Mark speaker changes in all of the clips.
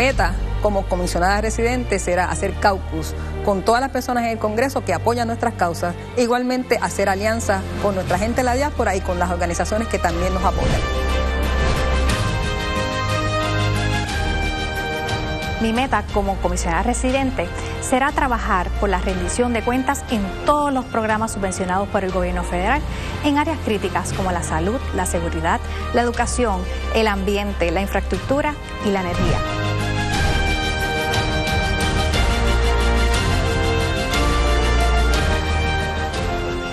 Speaker 1: meta como comisionada residente será hacer caucus con todas las personas en el Congreso que apoyan nuestras causas, e igualmente hacer alianzas con nuestra gente en la diáspora y con las organizaciones que también nos apoyan.
Speaker 2: Mi meta como comisionada residente será trabajar por la rendición de cuentas en todos los programas subvencionados por el gobierno federal en áreas críticas como la salud, la seguridad, la educación, el ambiente, la infraestructura y la energía.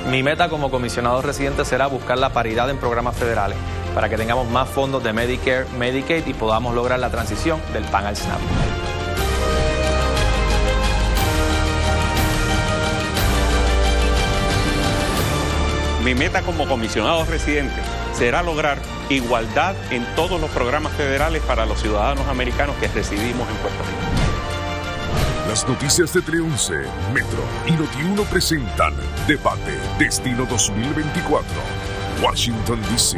Speaker 3: Mi meta como comisionado residente será buscar la paridad en programas federales para que tengamos más fondos de Medicare, Medicaid y podamos lograr la transición del PAN al SNAP.
Speaker 4: Mi meta como comisionado residente será lograr igualdad en todos los programas federales para los ciudadanos americanos que residimos en Puerto Rico.
Speaker 5: Las noticias de Tele 11, Metro y Noti1 presentan Debate Destino 2024, Washington, D.C.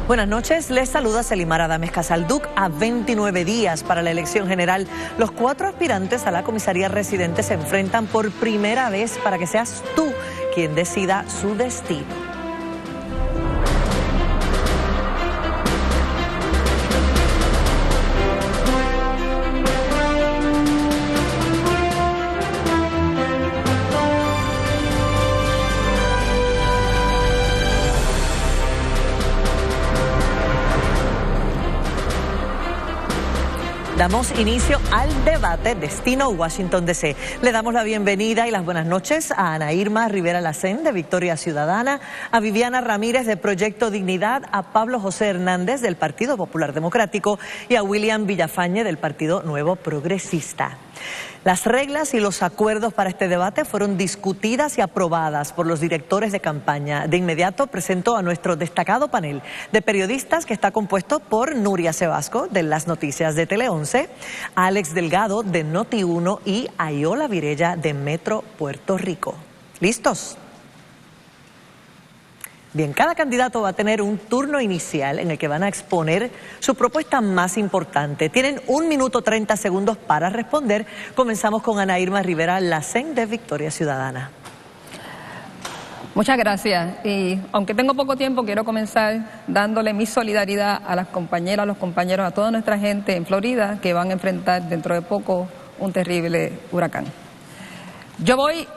Speaker 6: Buenas noches, les saluda Selimar Adames Casalduc. A 29 días para la elección general, los 4 aspirantes a la comisaría residente se enfrentan por primera vez para que seas tú quien decida su destino. Damos inicio al debate Destino Washington, D.C. Le damos la bienvenida y las buenas noches a Ana Irma Rivera Lacén de Victoria Ciudadana, a Viviana Ramírez de Proyecto Dignidad, a Pablo José Hernández del Partido Popular Democrático y a William Villafañe del Partido Nuevo Progresista. Las reglas y los acuerdos para este debate fueron discutidas y aprobadas por los directores de campaña. De inmediato presento a nuestro destacado panel de periodistas que está compuesto por Nuria Sebasco de Las Noticias de Tele 11, Alex Delgado de Noti1 y Ayola Virella de Metro Puerto Rico. ¿Listos? Bien, cada candidato va a tener un turno inicial en el que van a exponer su propuesta más importante. Tienen 1 minuto 30 segundos para responder. Comenzamos con Ana Irma Rivera Lacén de Victoria Ciudadana.
Speaker 1: Muchas gracias. Y aunque tengo poco tiempo, quiero comenzar dándole mi solidaridad a las compañeras, a los compañeros, a toda nuestra gente en Florida que van a enfrentar dentro de poco un terrible huracán. Yo voy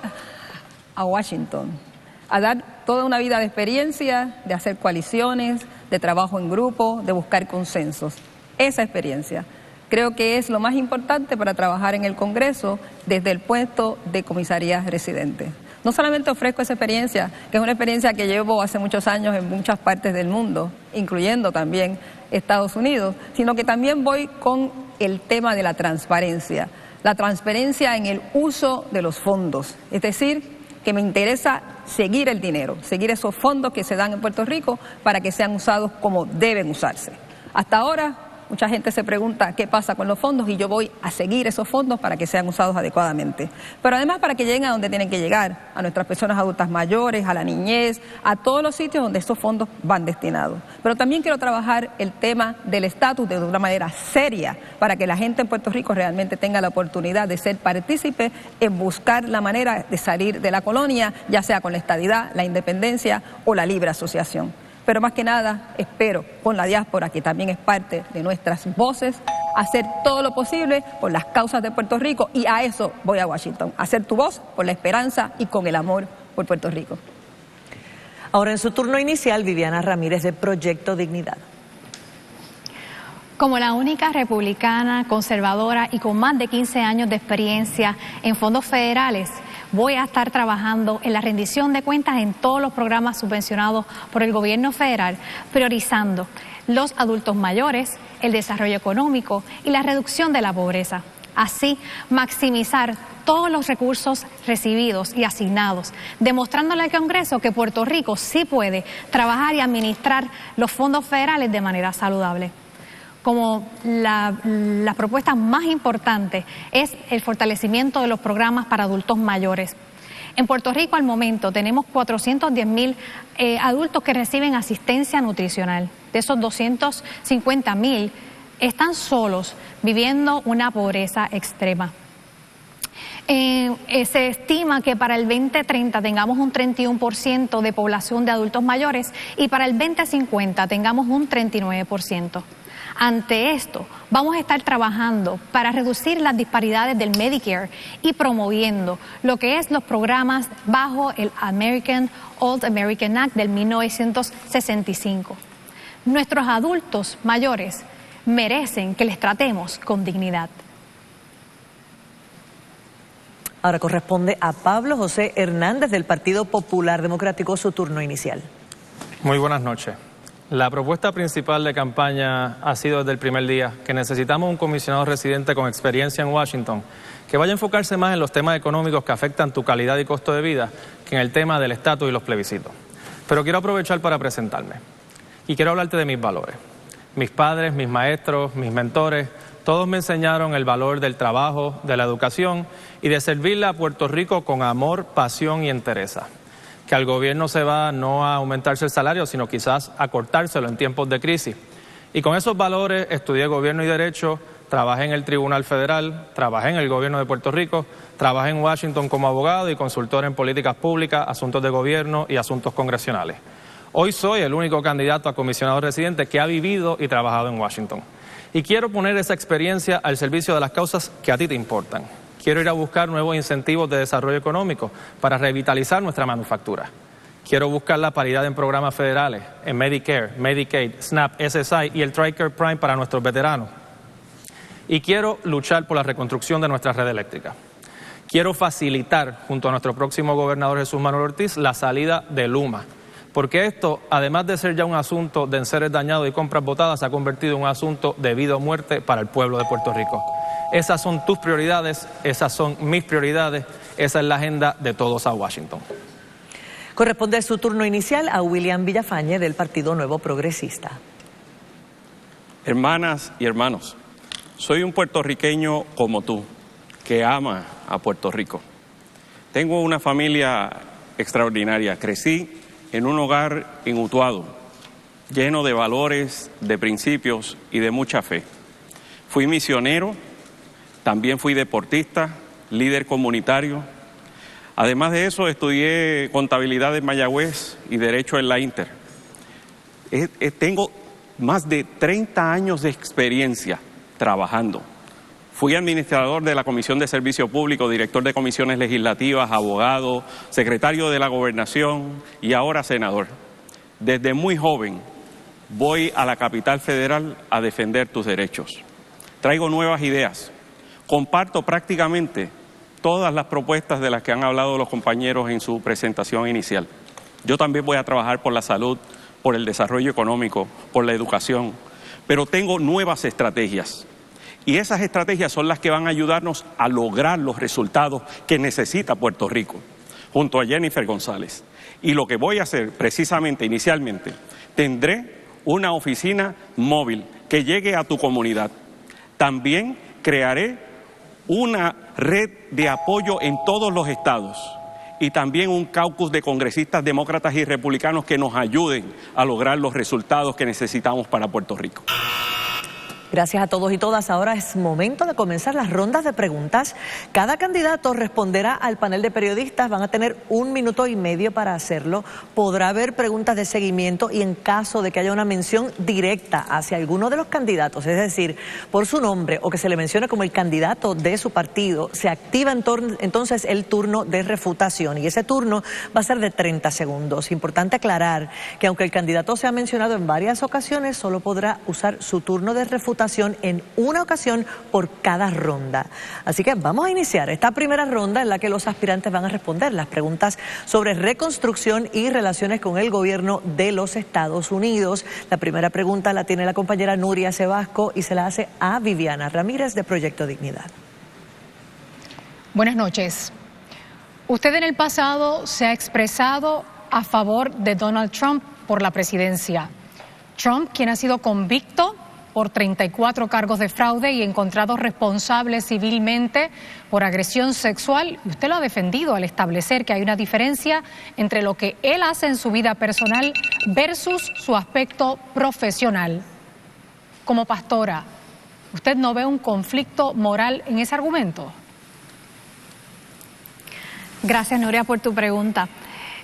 Speaker 1: a Washington a dar toda una vida de experiencia, de hacer coaliciones, de trabajo en grupo, de buscar consensos. Esa experiencia creo que es lo más importante para trabajar en el Congreso desde el puesto de comisaría residente. No solamente ofrezco esa experiencia, que es una experiencia que llevo hace muchos años en muchas partes del mundo, incluyendo también Estados Unidos, sino que también voy con el tema de la transparencia en el uso de los fondos, es decir, que me interesa seguir el dinero, seguir esos fondos que se dan en Puerto Rico para que sean usados como deben usarse. Hasta ahora, mucha gente se pregunta qué pasa con los fondos y yo voy a seguir esos fondos para que sean usados adecuadamente. Pero además para que lleguen a donde tienen que llegar, a nuestras personas adultas mayores, a la niñez, a todos los sitios donde esos fondos van destinados. Pero también quiero trabajar el tema del estatus de una manera seria para que la gente en Puerto Rico realmente tenga la oportunidad de ser partícipe en buscar la manera de salir de la colonia, ya sea con la estadidad, la independencia o la libre asociación. Pero más que nada, espero con la diáspora, que también es parte de nuestras voces, hacer todo lo posible por las causas de Puerto Rico, y a eso voy a Washington, a hacer tu voz por la esperanza y con el amor por Puerto Rico.
Speaker 6: Ahora en su turno inicial, Viviana Ramírez de Proyecto Dignidad.
Speaker 2: Como la única republicana, conservadora y con más de 15 años de experiencia en fondos federales, voy a estar trabajando en la rendición de cuentas en todos los programas subvencionados por el gobierno federal, priorizando los adultos mayores, el desarrollo económico y la reducción de la pobreza. Así, maximizar todos los recursos recibidos y asignados, demostrándole al Congreso que Puerto Rico sí puede trabajar y administrar los fondos federales de manera saludable. Como la propuesta más importante es el fortalecimiento de los programas para adultos mayores. En Puerto Rico al momento tenemos 410,000 adultos que reciben asistencia nutricional. de esos 250,000 están solos, viviendo una pobreza extrema. Se estima que para el 2030 tengamos un 31% de población de adultos mayores y para el 2050 tengamos un 39%. Ante esto, vamos a estar trabajando para reducir las disparidades del Medicare y promoviendo lo que es los programas bajo el Old American Act del 1965. Nuestros adultos mayores merecen que les tratemos con dignidad.
Speaker 6: Ahora corresponde a Pablo José Hernández del Partido Popular Democrático su turno inicial.
Speaker 3: Muy buenas noches. La propuesta principal de campaña ha sido desde el primer día que necesitamos un comisionado residente con experiencia en Washington que vaya a enfocarse más en los temas económicos que afectan tu calidad y costo de vida que en el tema del estatus y los plebiscitos. Pero quiero aprovechar para presentarme y quiero hablarte de mis valores. Mis padres, mis maestros, mis mentores, todos me enseñaron el valor del trabajo, de la educación y de servirle a Puerto Rico con amor, pasión y entereza. Que al gobierno se va no a aumentarse el salario, sino quizás a cortárselo en tiempos de crisis. Y con esos valores estudié Gobierno y Derecho, trabajé en el Tribunal Federal, trabajé en el Gobierno de Puerto Rico, trabajé en Washington como abogado y consultor en políticas públicas, asuntos de gobierno y asuntos congresionales. Hoy soy el único candidato a comisionado residente que ha vivido y trabajado en Washington. Y quiero poner esa experiencia al servicio de las causas que a ti te importan. Quiero ir a buscar nuevos incentivos de desarrollo económico para revitalizar nuestra manufactura. Quiero buscar la paridad en programas federales, en Medicare, Medicaid, SNAP, SSI y el TRICARE Prime para nuestros veteranos. Y quiero luchar por la reconstrucción de nuestra red eléctrica. Quiero facilitar, junto a nuestro próximo gobernador Jesús Manuel Ortiz, la salida de Luma. Porque esto, además de ser ya un asunto de enseres dañados y compras votadas, se ha convertido en un asunto de vida o muerte para el pueblo de Puerto Rico. Esas son tus prioridades, esas son mis prioridades, esa es la agenda de todos a Washington.
Speaker 6: Corresponde su turno inicial a William Villafañe del Partido Nuevo Progresista.
Speaker 4: Hermanas y hermanos, soy un puertorriqueño como tú, que ama a Puerto Rico. Tengo una familia extraordinaria, crecí en un hogar en Utuado, lleno de valores, de principios y de mucha fe. Fui misionero, también fui deportista, líder comunitario. Además de eso, estudié contabilidad en Mayagüez y derecho en la Inter. Tengo más de 30 años de experiencia trabajando. Fui administrador de la Comisión de Servicio Público, director de comisiones legislativas, abogado, secretario de la Gobernación y ahora senador. Desde muy joven voy a la capital federal a defender tus derechos. Traigo nuevas ideas. Comparto prácticamente todas las propuestas de las que han hablado los compañeros en su presentación inicial. Yo también voy a trabajar por la salud, por el desarrollo económico, por la educación, pero tengo nuevas estrategias. Y esas estrategias son las que van a ayudarnos a lograr los resultados que necesita Puerto Rico, junto a Jennifer González. Y lo que voy a hacer precisamente, inicialmente, tendré una oficina móvil que llegue a tu comunidad. También crearé una red de apoyo en todos los estados y también un caucus de congresistas demócratas y republicanos que nos ayuden a lograr los resultados que necesitamos para Puerto Rico.
Speaker 6: Gracias a todos y todas. Ahora es momento de comenzar las rondas de preguntas. Cada candidato responderá al panel de periodistas. Van a tener 1 minuto y medio para hacerlo. Podrá haber preguntas de seguimiento y en caso de que haya una mención directa hacia alguno de los candidatos, es decir, por su nombre o que se le mencione como el candidato de su partido, se activa entonces el turno de refutación y ese turno va a ser de 30 segundos. Importante aclarar que aunque el candidato se ha mencionado en varias ocasiones, solo podrá usar su turno de refutación en una ocasión por cada ronda. Así que vamos a iniciar esta primera ronda en la que los aspirantes van a responder las preguntas sobre reconstrucción y relaciones con el gobierno de los Estados Unidos. La primera pregunta la tiene la compañera Nuria Sebasco y se la hace a Viviana Ramírez de Proyecto Dignidad.
Speaker 7: Buenas noches. Usted en el pasado se ha expresado a favor de Donald Trump por la presidencia. Trump, quien ha sido convicto por 34 cargos de fraude y encontrado responsable civilmente por agresión sexual. Y usted lo ha defendido al establecer que hay una diferencia entre lo que él hace en su vida personal versus su aspecto profesional. Como pastora, ¿usted no ve un conflicto moral en ese argumento?
Speaker 2: Gracias, Nuria, por tu pregunta.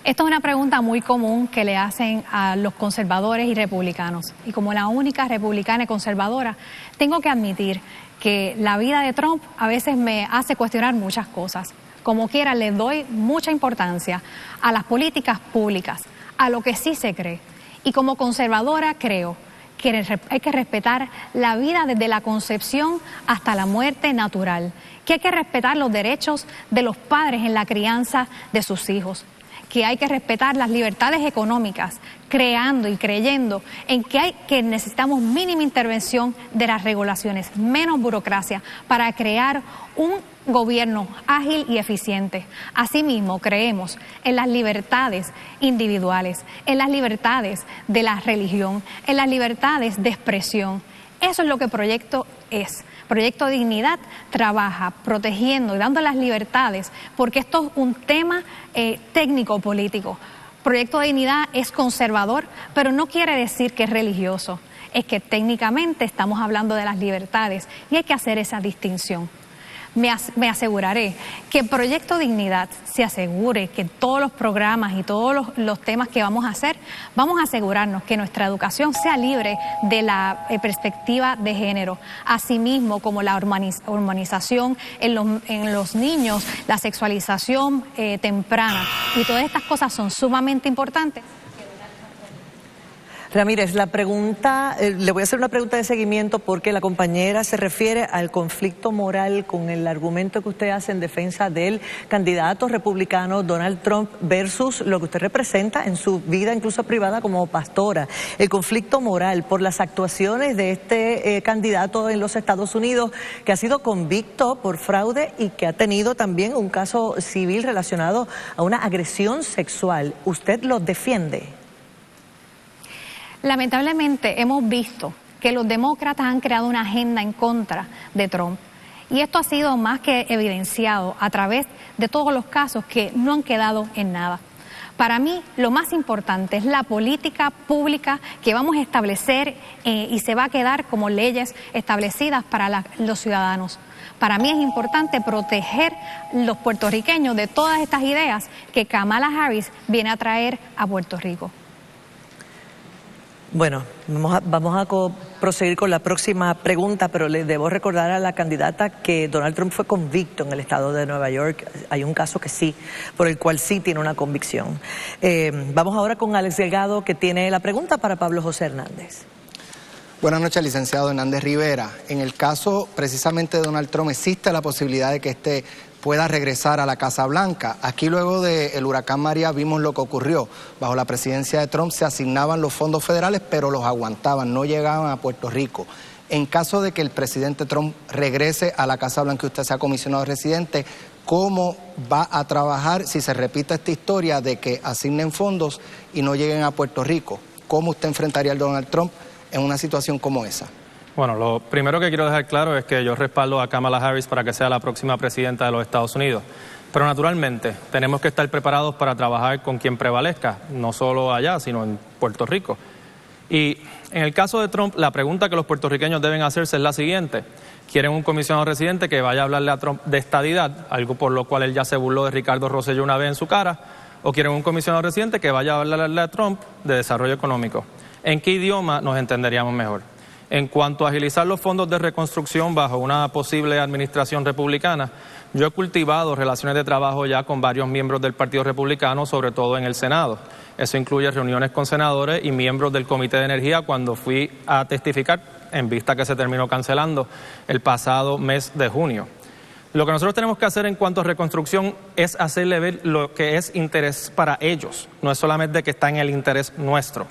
Speaker 2: Esta es una pregunta muy común que le hacen a los conservadores y republicanos. Y como la única republicana y conservadora, tengo que admitir que la vida de Trump a veces me hace cuestionar muchas cosas. Como quiera, le doy mucha importancia a las políticas públicas, a lo que sí se cree. Y como conservadora creo que hay que respetar la vida desde la concepción hasta la muerte natural, que hay que respetar los derechos de los padres en la crianza de sus hijos, que hay que respetar las libertades económicas, creando y creyendo en que necesitamos mínima intervención de las regulaciones, menos burocracia para crear un gobierno ágil y eficiente. Asimismo, creemos en las libertades individuales, en las libertades de la religión, en las libertades de expresión. Eso es lo que Proyecto es. Proyecto Dignidad trabaja protegiendo y dando las libertades, porque esto es un tema técnico-político. Proyecto Dignidad es conservador, pero no quiere decir que es religioso. Es que técnicamente estamos hablando de las libertades y hay que hacer esa distinción. Me aseguraré que Proyecto Dignidad se asegure que todos los programas y todos los temas que vamos a hacer, vamos a asegurarnos que nuestra educación sea libre de la perspectiva de género, asimismo como la hormonización en los niños, la sexualización temprana, y todas estas cosas son sumamente importantes.
Speaker 6: Ramírez, la pregunta, le voy a hacer una pregunta de seguimiento porque la compañera se refiere al conflicto moral con el argumento que usted hace en defensa del candidato republicano Donald Trump versus lo que usted representa en su vida incluso privada como pastora. El conflicto moral por las actuaciones de este candidato en los Estados Unidos que ha sido convicto por fraude y que ha tenido también un caso civil relacionado a una agresión sexual. ¿Usted lo defiende?
Speaker 2: Lamentablemente hemos visto que los demócratas han creado una agenda en contra de Trump y esto ha sido más que evidenciado a través de todos los casos que no han quedado en nada. Para mí lo más importante es la política pública que vamos a establecer y se va a quedar como leyes establecidas para los ciudadanos. Para mí es importante proteger los puertorriqueños de todas estas ideas que Kamala Harris viene a traer a Puerto Rico.
Speaker 6: Bueno, vamos a proseguir con la próxima pregunta, pero le debo recordar a la candidata que Donald Trump fue convicto en el estado de Nueva York. Hay un caso que sí, por el cual sí tiene una convicción. Vamos ahora con Alex Delgado, que tiene la pregunta para Pablo José Hernández.
Speaker 8: Buenas noches, licenciado Hernández Rivera. En el caso precisamente de Donald Trump, ¿existe la posibilidad de que pueda regresar a la Casa Blanca? Aquí luego del huracán María vimos lo que ocurrió. Bajo la presidencia de Trump se asignaban los fondos federales, pero los aguantaban, no llegaban a Puerto Rico. En caso de que el presidente Trump regrese a la Casa Blanca y usted sea comisionado residente, ¿cómo va a trabajar si se repite esta historia de que asignen fondos y no lleguen a Puerto Rico? ¿Cómo usted enfrentaría a Donald Trump en una situación como esa?
Speaker 3: Bueno, lo primero que quiero dejar claro es que yo respaldo a Kamala Harris para que sea la próxima presidenta de los Estados Unidos. Pero naturalmente tenemos que estar preparados para trabajar con quien prevalezca, no solo allá, sino en Puerto Rico. Y en el caso de Trump, la pregunta que los puertorriqueños deben hacerse es la siguiente. ¿Quieren un comisionado residente que vaya a hablarle a Trump de estadidad, algo por lo cual él ya se burló de Ricardo Rosselló una vez en su cara? ¿O quieren un comisionado residente que vaya a hablarle a Trump de desarrollo económico? ¿En qué idioma nos entenderíamos mejor? En cuanto a agilizar los fondos de reconstrucción bajo una posible administración republicana, yo he cultivado relaciones de trabajo ya con varios miembros del Partido Republicano, sobre todo en el Senado. Eso incluye reuniones con senadores y miembros del Comité de Energía cuando fui a testificar, en vista que se terminó cancelando el pasado mes de junio. Lo que nosotros tenemos que hacer en cuanto a reconstrucción es hacerle ver lo que es interés para ellos, no es solamente que está en el interés nuestro.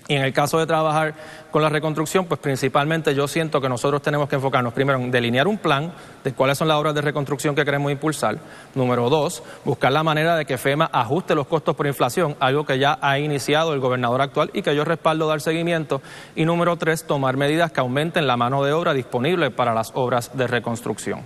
Speaker 3: Y en el caso de trabajar con la reconstrucción, pues principalmente yo siento que nosotros tenemos que enfocarnos primero en delinear un plan de cuáles son las obras de reconstrucción que queremos impulsar. Número 2, buscar la manera de que FEMA ajuste los costos por inflación, algo que ya ha iniciado el gobernador actual y que yo respaldo dar seguimiento. Y número 3, tomar medidas que aumenten la mano de obra disponible para las obras de reconstrucción.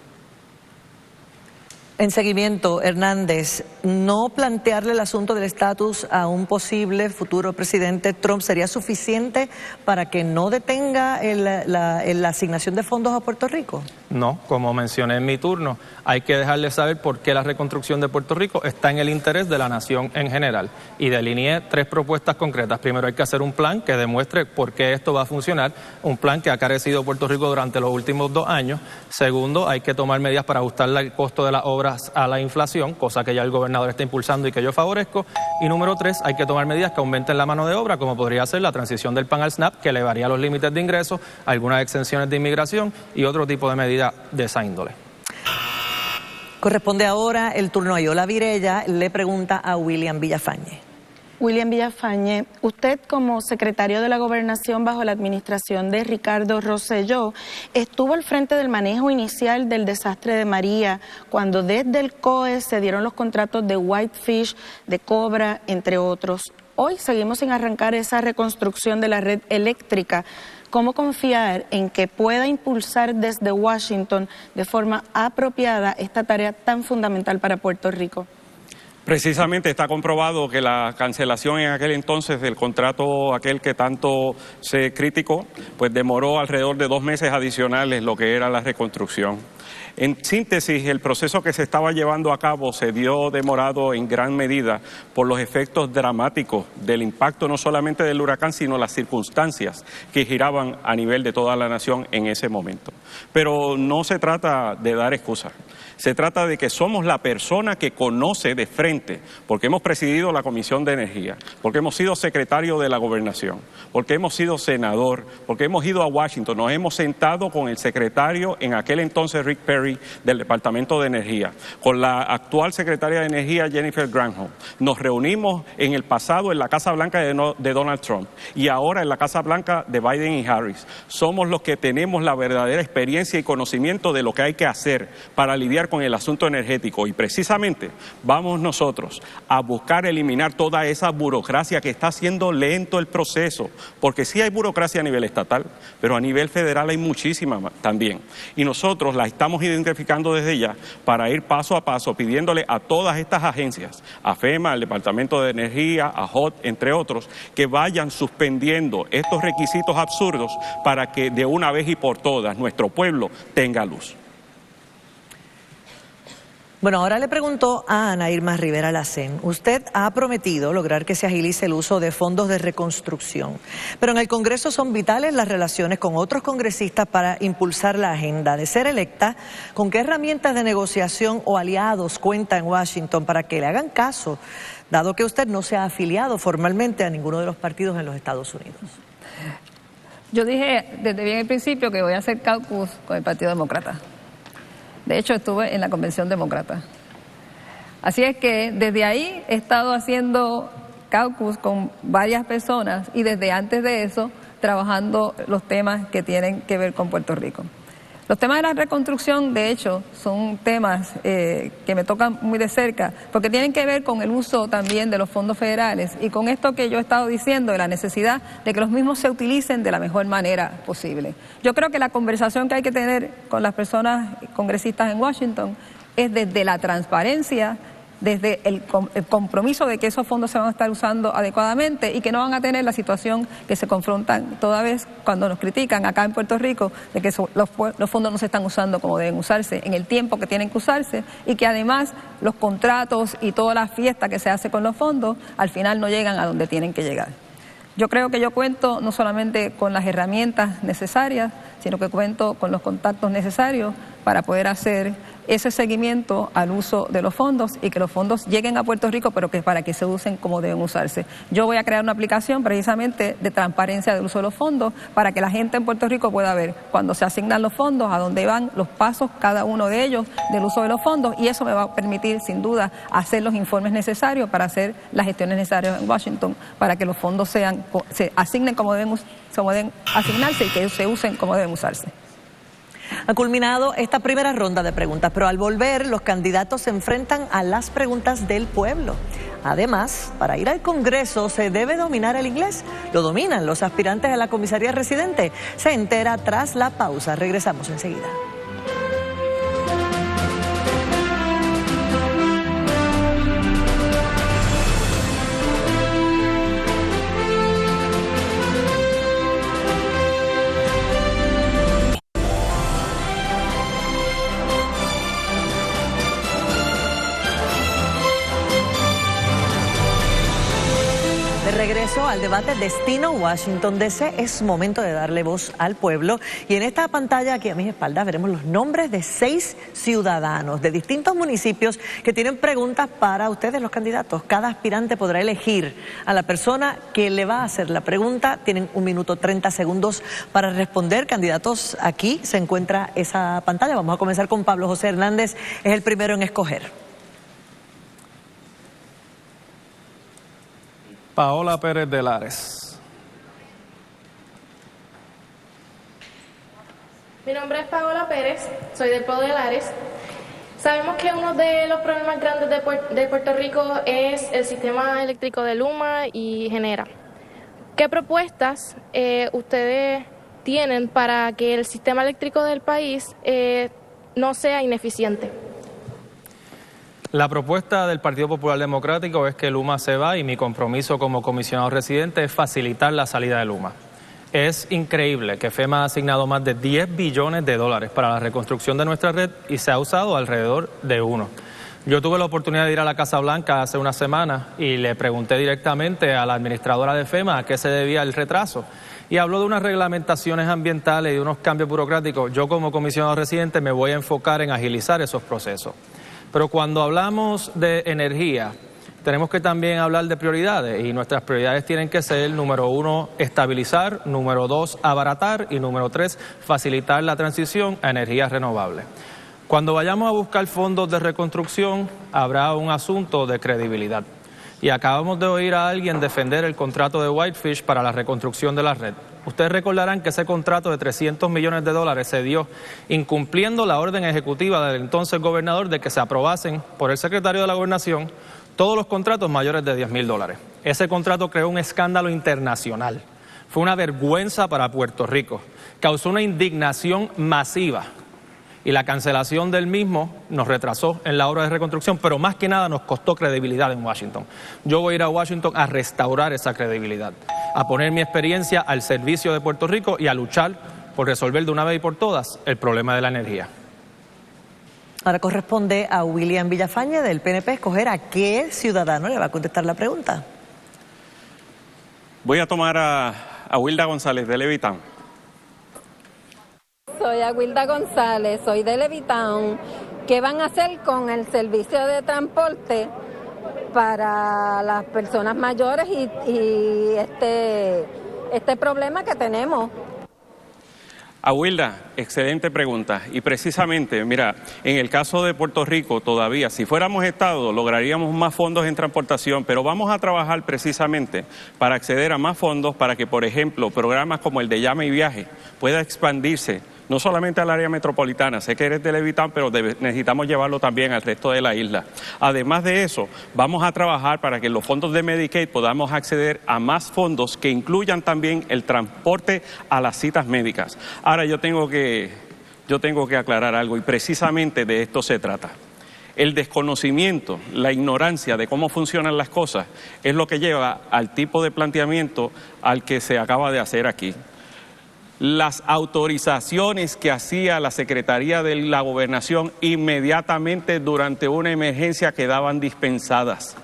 Speaker 6: En seguimiento, Hernández, no plantearle el asunto del estatus a un posible futuro presidente Trump sería suficiente para que no detenga la asignación de fondos a Puerto Rico.
Speaker 3: No, como mencioné en mi turno, hay que dejarle saber por qué la reconstrucción de Puerto Rico está en el interés de la nación en general. Y delineé 3 propuestas concretas. Primero, hay que hacer un plan que demuestre por qué esto va a funcionar, un plan que ha carecido Puerto Rico durante los últimos 2 años. Segundo, hay que tomar medidas para ajustar el costo de las obras a la inflación, cosa que ya el gobernador está impulsando y que yo favorezco. Y número 3, hay que tomar medidas que aumenten la mano de obra, como podría ser la transición del PAN al SNAP, que elevaría los límites de ingresos, algunas exenciones de inmigración y otro tipo de medidas de esa índole.
Speaker 6: Corresponde ahora el turno a Yola Virella, le pregunta a William Villafañe.
Speaker 9: William Villafañe, usted como secretario de la Gobernación bajo la administración de Ricardo Rosselló estuvo al frente del manejo inicial del desastre de María, cuando desde el COE se dieron los contratos de Whitefish, de Cobra, entre otros. Hoy seguimos sin arrancar esa reconstrucción de la red eléctrica. ¿Cómo confiar en que pueda impulsar desde Washington de forma apropiada esta tarea tan fundamental para Puerto Rico?
Speaker 4: Precisamente está comprobado que la cancelación en aquel entonces del contrato aquel que tanto se criticó, pues demoró alrededor de 2 meses adicionales lo que era la reconstrucción. En síntesis, el proceso que se estaba llevando a cabo se dio demorado en gran medida por los efectos dramáticos del impacto no solamente del huracán, sino las circunstancias que giraban a nivel de toda la nación en ese momento. Pero no se trata de dar excusas. Se trata de que somos la persona que conoce de frente, porque hemos presidido la Comisión de Energía, porque hemos sido secretario de la Gobernación, porque hemos sido senador, porque hemos ido a Washington, nos hemos sentado con el secretario en aquel entonces Rick Perry del Departamento de Energía, con la actual secretaria de Energía Jennifer Granholm. Nos reunimos en el pasado en la Casa Blanca de Donald Trump y ahora en la Casa Blanca de Biden y Harris. Somos los que tenemos la verdadera experiencia y conocimiento de lo que hay que hacer para lidiar con el asunto energético y precisamente vamos nosotros a buscar eliminar toda esa burocracia que está haciendo lento el proceso, porque sí hay burocracia a nivel estatal, pero a nivel federal hay muchísima también y nosotros la estamos identificando desde ya para ir paso a paso pidiéndole a todas estas agencias, a FEMA, al Departamento de Energía, a HOT, entre otros, que vayan suspendiendo estos requisitos absurdos para que de una vez y por todas nuestro pueblo tenga luz.
Speaker 6: Bueno, ahora le pregunto a Ana Irma Rivera Lacén. Usted ha prometido lograr que se agilice el uso de fondos de reconstrucción, pero en el Congreso son vitales las relaciones con otros congresistas para impulsar la agenda. De ser electa, ¿con qué herramientas de negociación o aliados cuenta en Washington para que le hagan caso, dado que usted no se ha afiliado formalmente a ninguno de los partidos en los Estados Unidos?
Speaker 1: Yo dije desde bien el principio que voy a hacer caucus con el Partido Demócrata. De hecho, estuve en la Convención Demócrata. Así es que desde ahí he estado haciendo caucus con varias personas y desde antes de eso trabajando los temas que tienen que ver con Puerto Rico. Los temas de la reconstrucción, de hecho, son temas que me tocan muy de cerca porque tienen que ver con el uso también de los fondos federales y con esto que yo he estado diciendo de la necesidad de que los mismos se utilicen de la mejor manera posible. Yo creo que la conversación que hay que tener con las personas congresistas en Washington es desde la transparencia, desde el compromiso de que esos fondos se van a estar usando adecuadamente y que no van a tener la situación que se confrontan toda vez cuando nos critican acá en Puerto Rico de que los fondos no se están usando como deben usarse en el tiempo que tienen que usarse y que además los contratos y toda la fiesta que se hace con los fondos al final no llegan a donde tienen que llegar. Yo creo que yo cuento no solamente con las herramientas necesarias, sino que cuento con los contactos necesarios para poder hacer ese seguimiento al uso de los fondos y que los fondos lleguen a Puerto Rico, pero que para que se usen como deben usarse. Yo voy a crear una aplicación precisamente de transparencia del uso de los fondos para que la gente en Puerto Rico pueda ver cuando se asignan los fondos, a dónde van los pasos, cada uno de ellos, del uso de los fondos, y eso me va a permitir, sin duda, hacer los informes necesarios para hacer las gestiones necesarias en Washington, para que los fondos se asignen como deben asignarse y que se usen como deben usarse.
Speaker 6: Ha culminado esta primera ronda de preguntas, pero al volver los candidatos se enfrentan a las preguntas del pueblo. Además, para ir al Congreso se debe dominar el inglés. Lo dominan los aspirantes a la comisaría residente. Se entera tras la pausa. Regresamos enseguida. Regreso al debate Destino Washington DC. Es momento de darle voz al pueblo, y en esta pantalla aquí a mis espaldas veremos los nombres de 6 ciudadanos de distintos municipios que tienen preguntas para ustedes, los candidatos. Cada aspirante podrá elegir a la persona que le va a hacer la pregunta. Tienen 1 minuto 30 segundos para responder. Candidatos, aquí se encuentra esa pantalla. Vamos a comenzar con Pablo José Hernández, es el primero en escoger.
Speaker 3: Paola Pérez de Lares.
Speaker 10: Mi nombre es Paola Pérez, soy del pueblo de Lares. Sabemos que uno de los problemas grandes de Puerto Rico es el sistema eléctrico de Luma y Genera. ¿Qué propuestas ustedes tienen para que el sistema eléctrico del país no sea ineficiente?
Speaker 3: La propuesta del Partido Popular Democrático es que Luma se va, y mi compromiso como comisionado residente es facilitar la salida de Luma. Es increíble que FEMA ha asignado más de $10 billones para la reconstrucción de nuestra red y se ha usado alrededor de 1. Yo tuve la oportunidad de ir a la Casa Blanca hace una semana y le pregunté directamente a la administradora de FEMA a qué se debía el retraso. Y habló de unas reglamentaciones ambientales y de unos cambios burocráticos. Yo como comisionado residente me voy a enfocar en agilizar esos procesos. Pero cuando hablamos de energía, tenemos que también hablar de prioridades, y nuestras prioridades tienen que ser, número 1, estabilizar, número 2, abaratar, y número 3, facilitar la transición a energías renovables. Cuando vayamos a buscar fondos de reconstrucción, habrá un asunto de credibilidad. Y acabamos de oír a alguien defender el contrato de Whitefish para la reconstrucción de la red. Ustedes recordarán que ese contrato de $300 millones se dio incumpliendo la orden ejecutiva del entonces gobernador de que se aprobasen por el secretario de la Gobernación todos los contratos mayores de $10,000. Ese contrato creó un escándalo internacional. Fue una vergüenza para Puerto Rico. Causó una indignación masiva. Y la cancelación del mismo nos retrasó en la obra de reconstrucción, pero más que nada nos costó credibilidad en Washington. Yo voy a ir a Washington a restaurar esa credibilidad, a poner mi experiencia al servicio de Puerto Rico y a luchar por resolver de una vez y por todas el problema de la energía.
Speaker 6: Ahora corresponde a William Villafañe del PNP escoger a qué ciudadano le va a contestar la pregunta.
Speaker 4: Voy a tomar a Wilda González de Levittown.
Speaker 11: Soy Aguilda González, soy de Levittown. ¿Qué van a hacer con el servicio de transporte para las personas mayores y este problema que tenemos?
Speaker 4: Aguilda, excelente pregunta. Y precisamente, mira, en el caso de Puerto Rico todavía, si fuéramos Estado, lograríamos más fondos en transportación, pero vamos a trabajar precisamente para acceder a más fondos para que, por ejemplo, programas como el de Llama y Viaje pueda expandirse no solamente al área metropolitana. Sé que eres de Levittown, pero necesitamos llevarlo también al resto de la isla. Además de eso, vamos a trabajar para que en los fondos de Medicaid podamos acceder a más fondos que incluyan también el transporte a las citas médicas. Ahora yo tengo que aclarar algo, y precisamente de esto se trata. El desconocimiento, la ignorancia de cómo funcionan las cosas es lo que lleva al tipo de planteamiento al que se acaba de hacer aquí. Las autorizaciones que hacía la Secretaría de la Gobernación inmediatamente durante una emergencia quedaban dispensadas.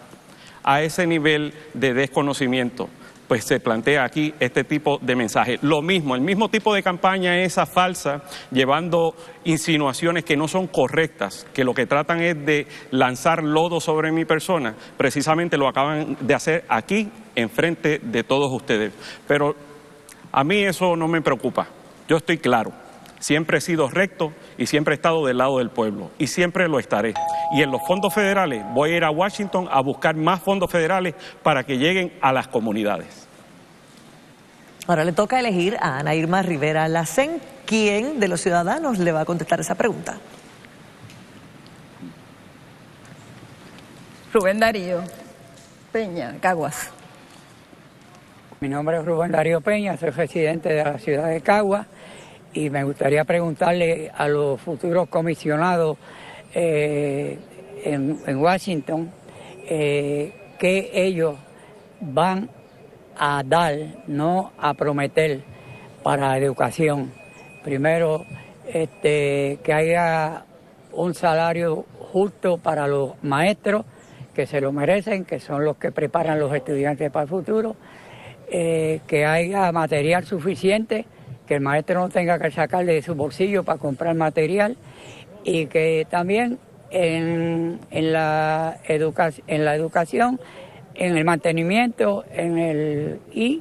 Speaker 4: A ese nivel de desconocimiento, pues se plantea aquí este tipo de mensaje. Lo mismo, el mismo tipo de campaña esa falsa, llevando insinuaciones que no son correctas, que lo que tratan es de lanzar lodo sobre mi persona, precisamente lo acaban de hacer aquí, enfrente de todos ustedes. Pero a mí eso no me preocupa, yo estoy claro. Siempre he sido recto y siempre he estado del lado del pueblo y siempre lo estaré. Y en los fondos federales voy a ir a Washington a buscar más fondos federales para que lleguen a las comunidades.
Speaker 6: Ahora le toca elegir a Ana Irma Rivera Lacén. ¿Quién de los ciudadanos le va a contestar esa pregunta?
Speaker 1: Rubén Darío Peña, Caguas.
Speaker 12: Mi nombre es Rubén Darío Peña, soy residente de la ciudad de Caguas. Y me gustaría preguntarle a los futuros comisionados en Washington qué ellos van a dar, no a prometer para educación. Primero, que haya un salario justo para los maestros que se lo merecen, que son los que preparan los estudiantes para el futuro, que haya material suficiente, que el maestro no tenga que sacar de su bolsillo para comprar material y que también en la educación, en el mantenimiento y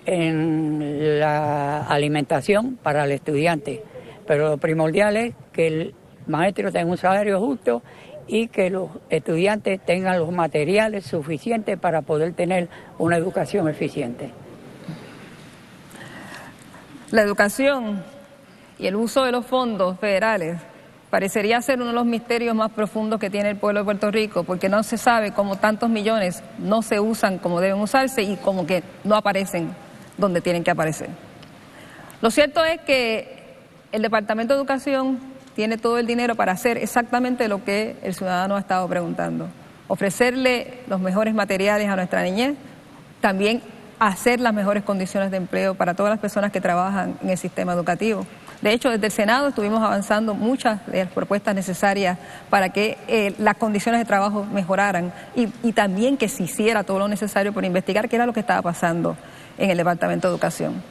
Speaker 12: en la alimentación para el estudiante. Pero lo primordial es que el maestro tenga un salario justo y que los estudiantes tengan los materiales suficientes para poder tener una educación eficiente.
Speaker 1: La educación y el uso de los fondos federales parecería ser uno de los misterios más profundos que tiene el pueblo de Puerto Rico, porque no se sabe cómo tantos millones no se usan como deben usarse y como que no aparecen donde tienen que aparecer. Lo cierto es que el Departamento de Educación tiene todo el dinero para hacer exactamente lo que el ciudadano ha estado preguntando: ofrecerle los mejores materiales a nuestra niñez, también hacer las mejores condiciones de empleo para todas las personas que trabajan en el sistema educativo. De hecho, desde el Senado estuvimos avanzando muchas de las propuestas necesarias para que las condiciones de trabajo mejoraran y también que se hiciera todo lo necesario por investigar qué era lo que estaba pasando en el Departamento de Educación.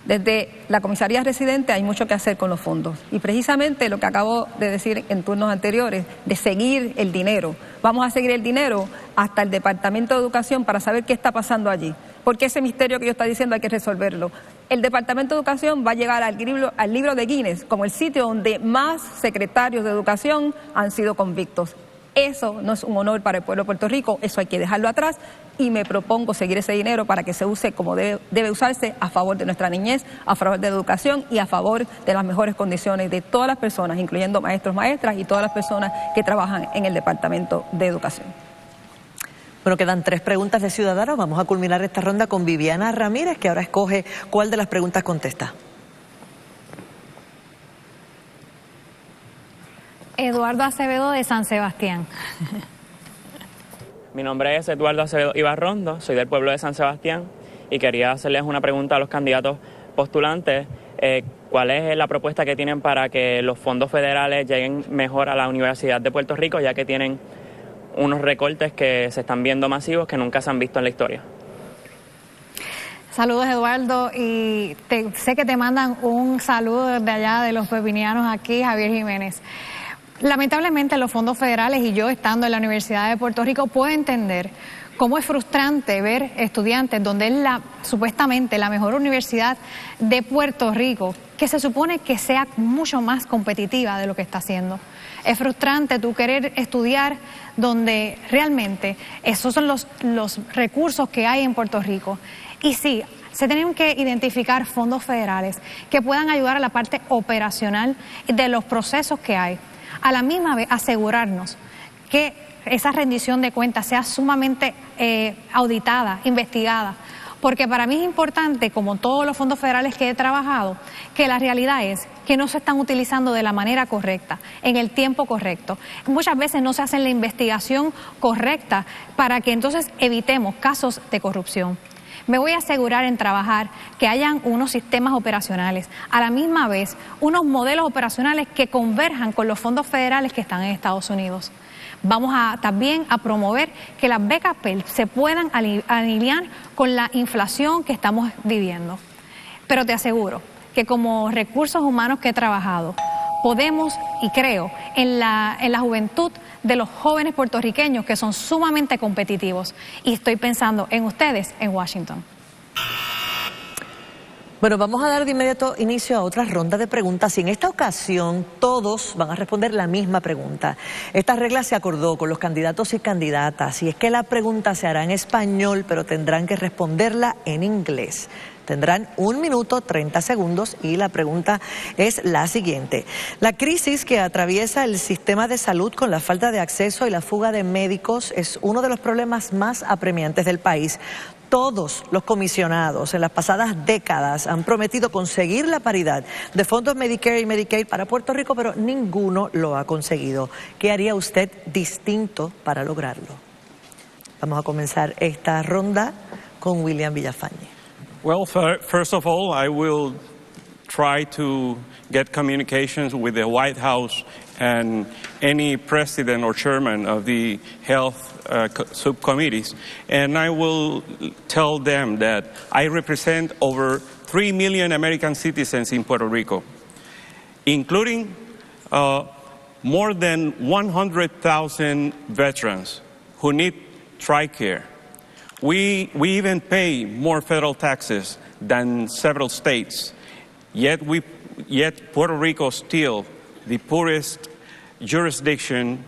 Speaker 1: Desde la comisaría residente hay mucho que hacer con los fondos y precisamente lo que acabo de decir en turnos anteriores, de seguir el dinero. Vamos a seguir el dinero hasta el Departamento de Educación para saber qué está pasando allí, porque ese misterio que yo estoy diciendo hay que resolverlo. El Departamento de Educación va a llegar al libro de Guinness como el sitio donde más secretarios de educación han sido convictos. Eso no es un honor para el pueblo de Puerto Rico, eso hay que dejarlo atrás y me propongo seguir ese dinero para que se use como debe usarse a favor de nuestra niñez, a favor de la educación y a favor de las mejores condiciones de todas las personas, incluyendo maestros, maestras y todas las personas que trabajan en el Departamento de Educación.
Speaker 6: Bueno, quedan 3 preguntas de ciudadanos. Vamos a culminar esta ronda con Viviana Ramírez, que ahora escoge cuál de las preguntas contesta.
Speaker 2: Eduardo Acevedo de San Sebastián.
Speaker 13: Mi nombre es Eduardo Acevedo Ibarrondo, soy del pueblo de San Sebastián y quería hacerles una pregunta a los candidatos postulantes. ¿Cuál es la propuesta que tienen para que los fondos federales lleguen mejor a la Universidad de Puerto Rico, ya que tienen unos recortes que se están viendo masivos que nunca se han visto en la historia?
Speaker 2: Saludos, Eduardo, y sé que te mandan un saludo desde allá de los pepinianos aquí, Javier Jiménez. Lamentablemente los fondos federales, y yo estando en la Universidad de Puerto Rico puedo entender cómo es frustrante ver estudiantes donde es supuestamente la mejor universidad de Puerto Rico, que se supone que sea mucho más competitiva de lo que está haciendo. Es frustrante tú querer estudiar donde realmente esos son los recursos que hay en Puerto Rico. Y sí, se tienen que identificar fondos federales que puedan ayudar a la parte operacional de los procesos que hay. A la misma vez asegurarnos que esa rendición de cuentas sea sumamente auditada, investigada, porque para mí es importante, como todos los fondos federales que he trabajado, que la realidad es que no se están utilizando de la manera correcta, en el tiempo correcto. Muchas veces no se hace la investigación correcta para que entonces evitemos casos de corrupción. Me voy a asegurar en trabajar que hayan unos sistemas operacionales, a la misma vez unos modelos operacionales que converjan con los fondos federales que están en Estados Unidos. Vamos también a promover que las becas Pell se puedan alinear con la inflación que estamos viviendo. Pero te aseguro que como recursos humanos que he trabajado, podemos, y creo, en la juventud de los jóvenes puertorriqueños que son sumamente competitivos. Y estoy pensando en ustedes en Washington.
Speaker 6: Bueno, vamos a dar de inmediato inicio a otra ronda de preguntas y en esta ocasión todos van a responder la misma pregunta. Esta regla se acordó con los candidatos y candidatas y es que la pregunta se hará en español, pero tendrán que responderla en inglés. Tendrán 1 minuto 30 segundos y la pregunta es la siguiente. La crisis que atraviesa el sistema de salud con la falta de acceso y la fuga de médicos es uno de los problemas más apremiantes del país. Todos los comisionados en las pasadas décadas han prometido conseguir la paridad de fondos Medicare y Medicaid para Puerto Rico, pero ninguno lo ha conseguido. ¿Qué haría usted distinto para lograrlo? Vamos a comenzar esta ronda con William Villafañe.
Speaker 4: Well, first of all, I will try to get communications with the White House and any president or chairman of the health subcommittees, and I will tell them that I represent over 3 million American citizens in Puerto Rico, including more than 100,000 veterans who need TRICARE. We even pay more federal taxes than several states, yet Puerto Rico is still the poorest jurisdiction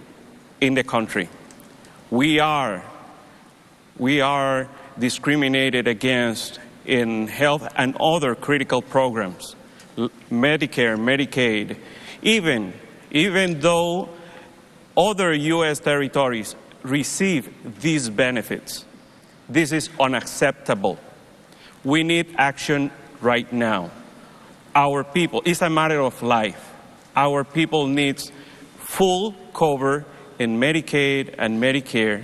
Speaker 4: in the country. We are discriminated against in health and other critical programs, Medicare, Medicaid, even though other U.S. territories receive these benefits. This is unacceptable. We need action right now. Our people, it's a matter of life. Our people needs full cover in Medicaid and Medicare.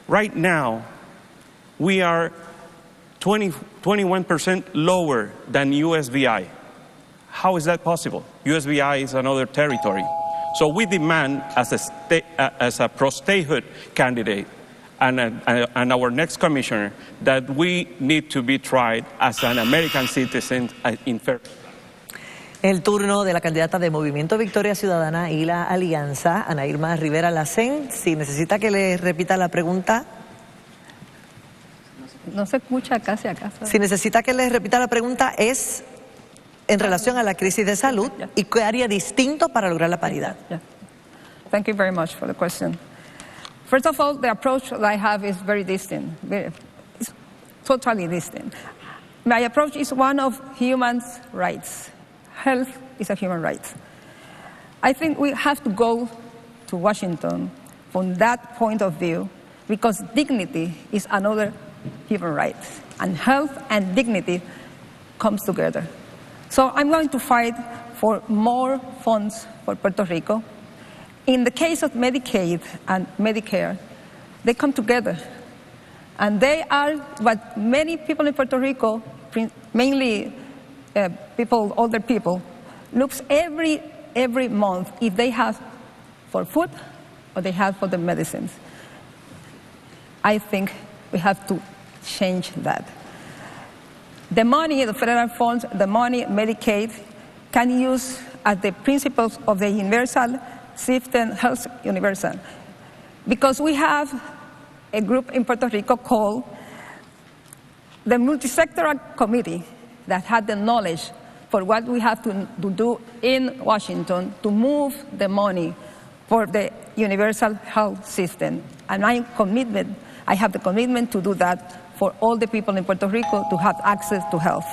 Speaker 4: Right now, we are 21% lower than USVI. How is that possible? USVI is another territory. So we demand as a pro-statehood candidate and our next commissioner that we need to be tried as an American citizen in fair.
Speaker 6: El turno de la candidata de Movimiento Victoria Ciudadana y la Alianza, Ana Irma Rivera Lacén. Si necesita que le repita la pregunta.
Speaker 1: No se escucha casi acá.
Speaker 6: Si necesita que le repita la pregunta es en relación a la crisis de salud y qué haría distinto para lograr la paridad.
Speaker 1: Thank you very much for the question. First of all, the approach that I have is very distinct. It's totally distinct. My approach is one of human rights. Health is a human right. I think we have to go to Washington from that point of view because dignity is another human right. And health and dignity comes together. So I'm going to fight for more funds for Puerto Rico. In the case of Medicaid and Medicare, they come together. And they are what many people in Puerto Rico, mainly older people, looks every month if they have for food or they have for the medicines. I think we have to change that. The money, the federal funds, the money Medicaid can use as the principles of the universal system, health universal. Because we have a group in Puerto Rico called the Multisectoral Committee that had the knowledge for what we have to do in Washington to move the money for the universal health system. And I have the commitment to do that for all the people in Puerto Rico to have access to health.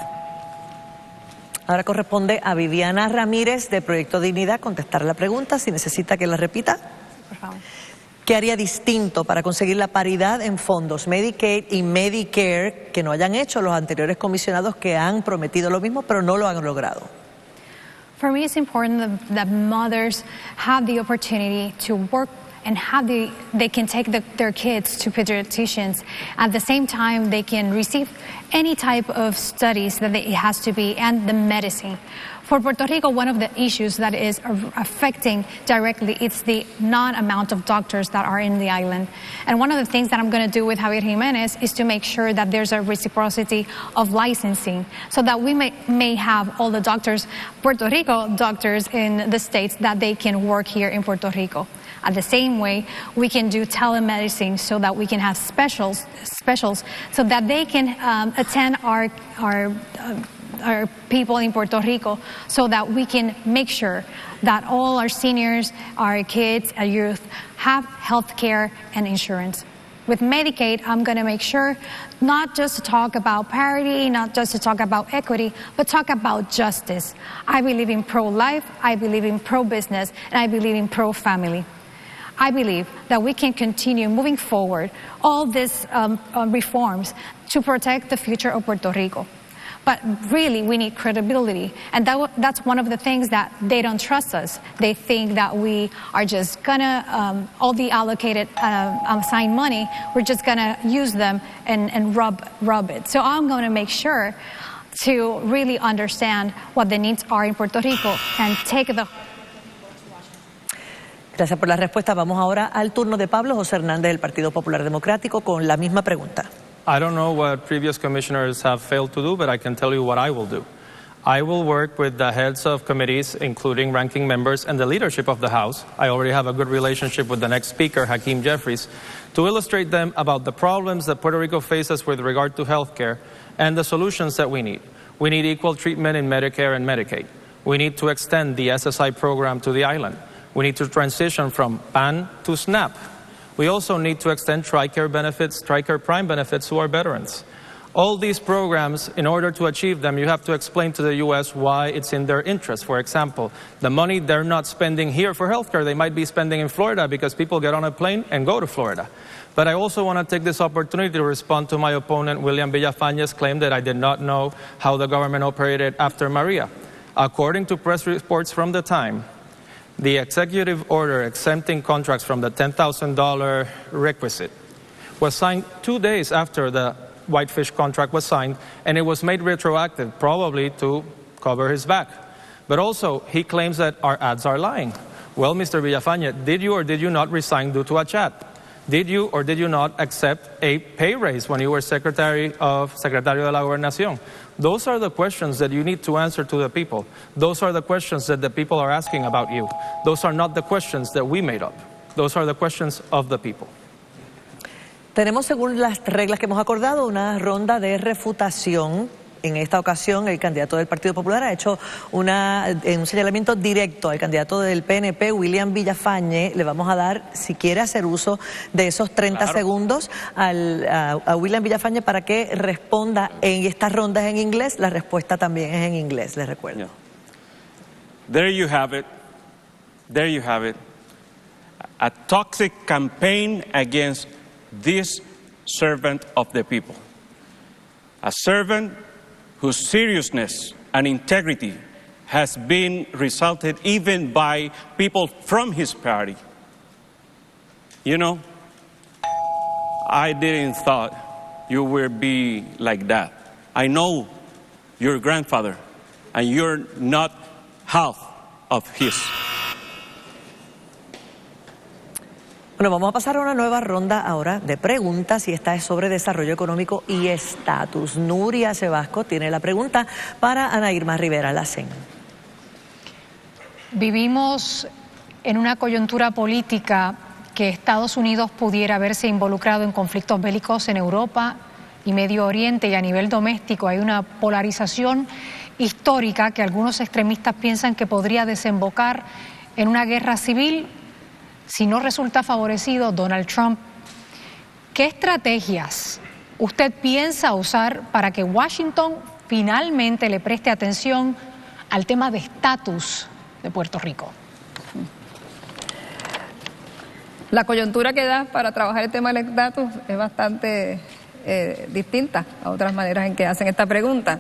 Speaker 6: Ahora corresponde a Viviana Ramírez de Proyecto Dignidad contestar la pregunta. Si necesita que la repita.
Speaker 2: Por favor.
Speaker 6: ¿Qué haría distinto para conseguir la paridad en fondos Medicaid y Medicare que no hayan hecho los anteriores comisionados que han prometido lo mismo pero no lo han logrado?
Speaker 2: For me, it's important that mothers have the opportunity to work and they can take their kids to pediatricians. At the same time, they can receive any type of studies that it has to be and the medicine. For Puerto Rico, one of the issues that is affecting directly is the non-amount of doctors that are in the island. And one of the things that I'm going to do with Javier Jimenez is to make sure that there's a reciprocity of licensing so that we may have all the doctors, Puerto Rico doctors in the States, that they can work here in Puerto Rico. At the same way, we can do telemedicine so that we can have specials so that they can attend our people in Puerto Rico, so that we can make sure that all our seniors, our kids, our youth have health care and insurance. With Medicaid, I'm going to make sure not just to talk about parity, not just to talk about equity, but talk about justice. I believe in pro-life, I believe in pro-business, and I believe in pro-family. I believe that we can continue moving forward all these reforms to protect the future of Puerto Rico. But really, we need credibility. And that's one of the things that they don't trust us. They think that we are just going to, all the allocated assigned money, we're just going to use them and rub it. So I'm going to make sure to really understand what the needs are in Puerto Rico and take the...
Speaker 6: Gracias por la respuesta. Vamos ahora al turno de Pablo José Hernández del Partido Popular Democrático con la misma pregunta.
Speaker 3: I don't know what previous commissioners have failed to do, but I can tell you what I will do. I will work with the heads of committees, including ranking members and the leadership of the House. I already have a good relationship with the next speaker, Hakeem Jeffries, to illustrate them about the problems that Puerto Rico faces with regard to health care and the solutions that we need. We need equal treatment in Medicare and Medicaid. We need to extend the SSI program to the island. We need to transition from PAN to SNAP. We also need to extend TRICARE benefits, TRICARE Prime benefits to our veterans. All these programs, in order to achieve them, you have to explain to the U.S. why it's in their interest. For example, the money they're not spending here for healthcare, they might be spending in Florida because people get on a plane and go to Florida. But I also want to take this opportunity to respond to my opponent, William Villafañe's claim that I did not know how the government operated after Maria. According to press reports from the time, the executive order exempting contracts from the $10,000 requisite was signed 2 days after the Whitefish contract was signed, and it was made retroactive, probably to cover his back. But also, he claims that our ads are lying. Well, Mr. Villafañe, did you or did you not resign due to a chat? Did you or did you not accept a pay raise when you were Secretario de la Gobernación? Those are the questions that you need to answer to the people. Those are the questions that the people are asking about you. Those are not the questions that we made up. Those are the questions of the people.
Speaker 6: Tenemos, según las reglas que hemos acordado, una ronda de refutación. En esta ocasión, el candidato del Partido Popular ha hecho un señalamiento directo al candidato del PNP, William Villafañe. Le vamos a dar, si quiere hacer uso de esos 30 segundos a William Villafañe para que responda en estas rondas en inglés. La respuesta también es en inglés, les recuerdo.
Speaker 4: There you have it. There you have it. A toxic campaign against this servant of the people. A servant whose seriousness and integrity has been resulted even by people from his party. You know, I didn't thought you would be like that. I know your grandfather, and you're not half of his.
Speaker 6: Bueno, vamos a pasar a una nueva ronda ahora de preguntas y esta es sobre desarrollo económico y estatus. Nuria Sebasco tiene la pregunta para Ana Irma Rivera Lacén.
Speaker 7: Vivimos en una coyuntura política que Estados Unidos pudiera verse involucrado en conflictos bélicos en Europa y Medio Oriente, y a nivel doméstico hay una polarización histórica que algunos extremistas piensan que podría desembocar en una guerra civil si no resulta favorecido Donald Trump. ¿Qué estrategias usted piensa usar para que Washington finalmente le preste atención al tema de estatus de Puerto Rico?
Speaker 1: La coyuntura que da para trabajar el tema del estatus es bastante distinta a otras maneras en que hacen esta pregunta.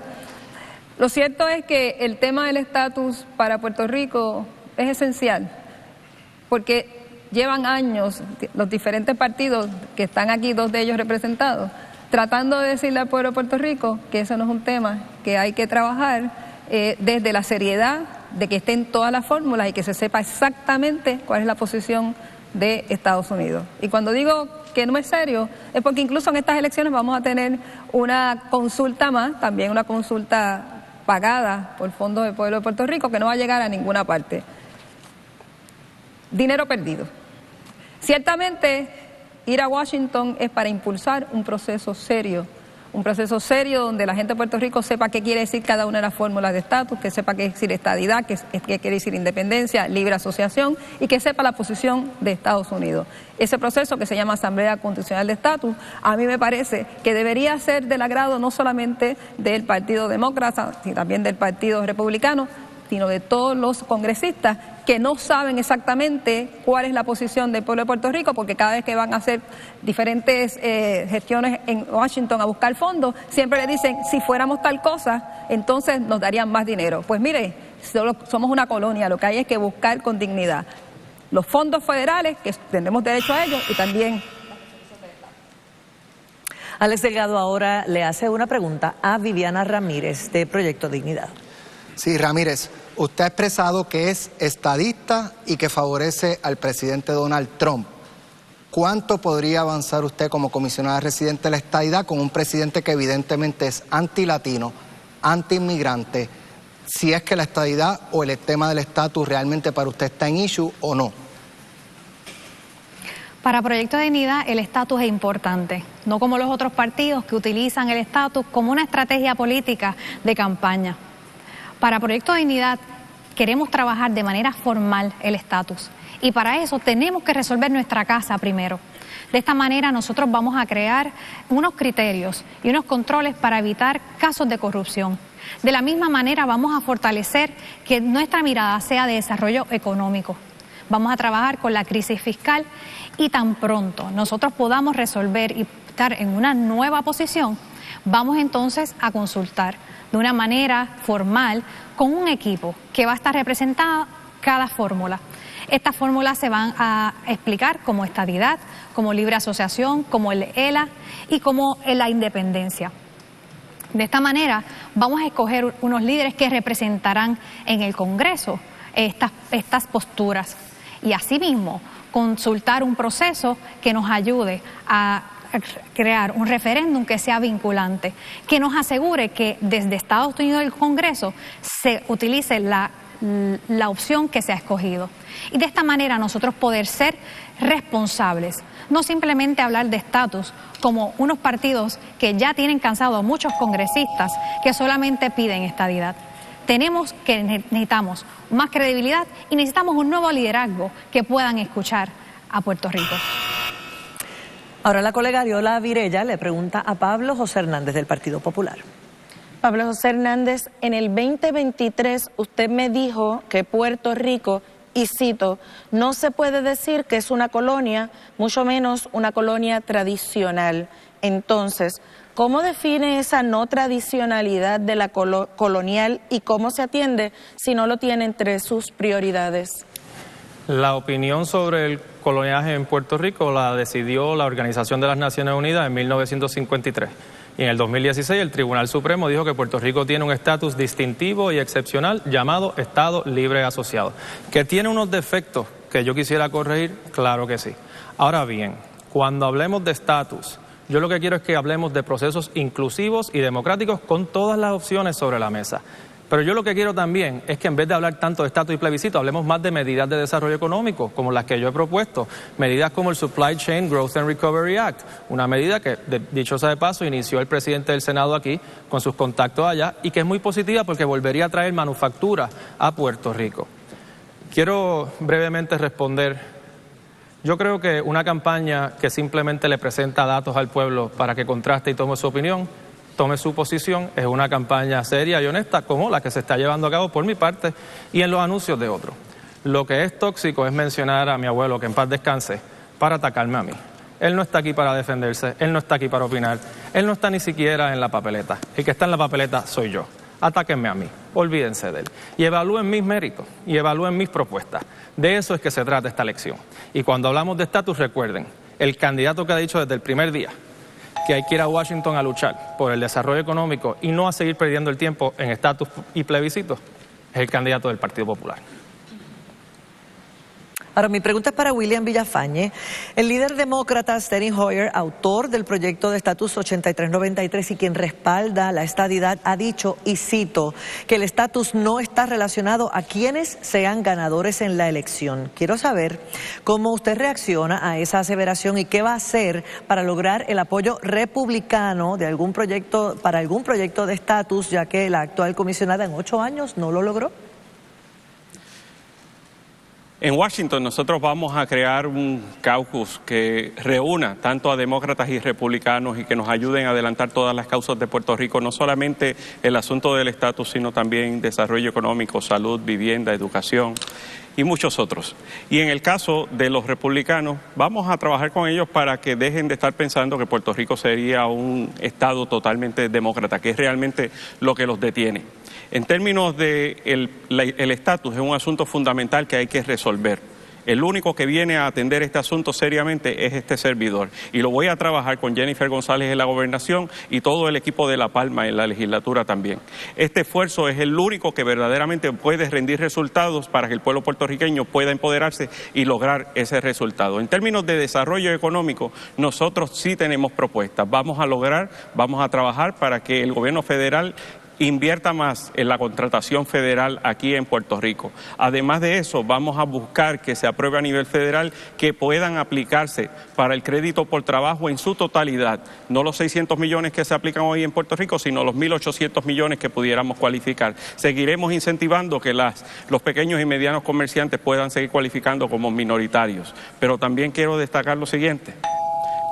Speaker 1: Lo cierto es que el tema del estatus para Puerto Rico es esencial, porque llevan años los diferentes partidos que están aquí, 2 de ellos representados, tratando de decirle al pueblo de Puerto Rico que eso no es un tema que hay que trabajar desde la seriedad de que estén todas las fórmulas y que se sepa exactamente cuál es la posición de Estados Unidos. Y cuando digo que no es serio, es porque incluso en estas elecciones vamos a tener una consulta más, también una consulta pagada por fondos del pueblo de Puerto Rico, que no va a llegar a ninguna parte. Dinero perdido. Ciertamente, ir a Washington es para impulsar un proceso serio donde la gente de Puerto Rico sepa qué quiere decir cada una de las fórmulas de estatus, que sepa qué quiere decir estadidad, qué quiere decir independencia, libre asociación, y que sepa la posición de Estados Unidos. Ese proceso que se llama Asamblea Constitucional de Estatus, a mí me parece que debería ser del agrado no solamente del Partido Demócrata, sino también del Partido Republicano, sino de todos los congresistas que no saben exactamente cuál es la posición del pueblo de Puerto Rico, porque cada vez que van a hacer diferentes gestiones en Washington a buscar fondos, siempre le dicen, si fuéramos tal cosa, entonces nos darían más dinero. Pues mire, somos una colonia, lo que hay es que buscar con dignidad los fondos federales, que tenemos derecho a ellos, y también...
Speaker 6: Alex Delgado ahora le hace una pregunta a Viviana Ramírez de Proyecto Dignidad.
Speaker 8: Sí, Ramírez, usted ha expresado que es estadista y que favorece al presidente Donald Trump. ¿Cuánto podría avanzar usted como comisionada residente de la estadidad con un presidente que evidentemente es antilatino, antiinmigrante, si es que la estadidad o el tema del estatus realmente para usted está en issue o no?
Speaker 2: Para Proyecto de Dignidad el estatus es importante, no como los otros partidos que utilizan el estatus como una estrategia política de campaña. Para Proyecto de Dignidad queremos trabajar de manera formal el estatus y para eso tenemos que resolver nuestra casa primero. De esta manera nosotros vamos a crear unos criterios y unos controles para evitar casos de corrupción. De la misma manera vamos a fortalecer que nuestra mirada sea de desarrollo económico. Vamos a trabajar con la crisis fiscal y tan pronto nosotros podamos resolver y estar en una nueva posición, vamos entonces a consultar de una manera formal con un equipo que va a estar representada cada fórmula. Estas fórmulas se van a explicar como estadidad, como libre asociación, como el ELA y como la independencia. De esta manera vamos a escoger unos líderes que representarán en el Congreso estas posturas y asimismo consultar un proceso que nos ayude a crear un referéndum que sea vinculante, que nos asegure que desde Estados Unidos y el Congreso se utilice la opción que se ha escogido. Y de esta manera nosotros poder ser responsables, no simplemente hablar de estatus como unos partidos que ya tienen cansado a muchos congresistas que solamente piden estadidad. Necesitamos más credibilidad y necesitamos un nuevo liderazgo que puedan escuchar a Puerto Rico.
Speaker 6: Ahora la colega Ariola Virella le pregunta a Pablo José Hernández del Partido Popular.
Speaker 9: Pablo José Hernández, en el 2023 usted me dijo que Puerto Rico, y cito, no se puede decir que es una colonia, mucho menos una colonia tradicional. Entonces, ¿cómo define esa no tradicionalidad de la colonial y cómo se atiende si no lo tiene entre sus prioridades?
Speaker 3: La opinión sobre el coloniaje en Puerto Rico la decidió la Organización de las Naciones Unidas en 1953. Y en el 2016 el Tribunal Supremo dijo que Puerto Rico tiene un estatus distintivo y excepcional llamado Estado Libre Asociado. ¿Que tiene unos defectos que yo quisiera corregir? Claro que sí. Ahora bien, cuando hablemos de estatus, yo lo que quiero es que hablemos de procesos inclusivos y democráticos con todas las opciones sobre la mesa. Pero yo lo que quiero también es que en vez de hablar tanto de estatus y plebiscito, hablemos más de medidas de desarrollo económico, como las que yo he propuesto. Medidas como el Supply Chain Growth and Recovery Act, una medida que, dicho sea de paso, inició el presidente del Senado aquí con sus contactos allá y que es muy positiva porque volvería a traer manufactura a Puerto Rico. Quiero brevemente responder. Yo creo que una campaña que simplemente le presenta datos al pueblo para que contraste y tome su opinión, tome su posición, es una campaña seria y honesta como la que se está llevando a cabo por mi parte y en los anuncios de otros. Lo que es tóxico es mencionar a mi abuelo, que en paz descanse, para atacarme a mí. Él no está aquí para defenderse, él no está aquí para opinar, él no está ni siquiera en la papeleta. El que está en la papeleta soy yo. Atáquenme a mí, olvídense de él. Y evalúen mis méritos y evalúen mis propuestas. De eso es que se trata esta elección. Y cuando hablamos de estatus, recuerden, el candidato que ha dicho desde el primer día que hay que ir a Washington a luchar por el desarrollo económico y no a seguir perdiendo el tiempo en estatus y plebiscitos, es el candidato del Partido Popular.
Speaker 6: Ahora, mi pregunta es para William Villafañe. El líder demócrata Steny Hoyer, autor del proyecto de estatus 8393 y quien respalda la estadidad, ha dicho, y cito, que el estatus no está relacionado a quienes sean ganadores en la elección. Quiero saber cómo usted reacciona a esa aseveración y qué va a hacer para lograr el apoyo republicano de algún proyecto, para algún proyecto de estatus, ya que la actual comisionada en 8 años no lo logró.
Speaker 4: En Washington nosotros vamos a crear un caucus que reúna tanto a demócratas y republicanos y que nos ayuden a adelantar todas las causas de Puerto Rico, no solamente el asunto del estatus, sino también desarrollo económico, salud, vivienda, educación y muchos otros. Y en el caso de los republicanos, vamos a trabajar con ellos para que dejen de estar pensando que Puerto Rico sería un estado totalmente demócrata, que es realmente lo que los detiene. En términos de el estatus, es un asunto fundamental que hay que resolver. El único que viene a atender este asunto seriamente es este servidor. Y lo voy a trabajar con Jennifer González en la gobernación y todo el equipo de La Palma en la legislatura también. Este esfuerzo es el único que verdaderamente puede rendir resultados para que el pueblo puertorriqueño pueda empoderarse y lograr ese resultado. En términos de desarrollo económico, nosotros sí tenemos propuestas. Vamos a trabajar para que el gobierno federal invierta más en la contratación federal aquí en Puerto Rico. Además de eso, vamos a buscar que se apruebe a nivel federal que puedan aplicarse para el crédito por trabajo en su totalidad, no los 600 millones que se aplican hoy en Puerto Rico, sino los 1.800 millones que pudiéramos cualificar. Seguiremos incentivando que los pequeños y medianos comerciantes puedan seguir cualificando como minoritarios. Pero también quiero destacar lo siguiente: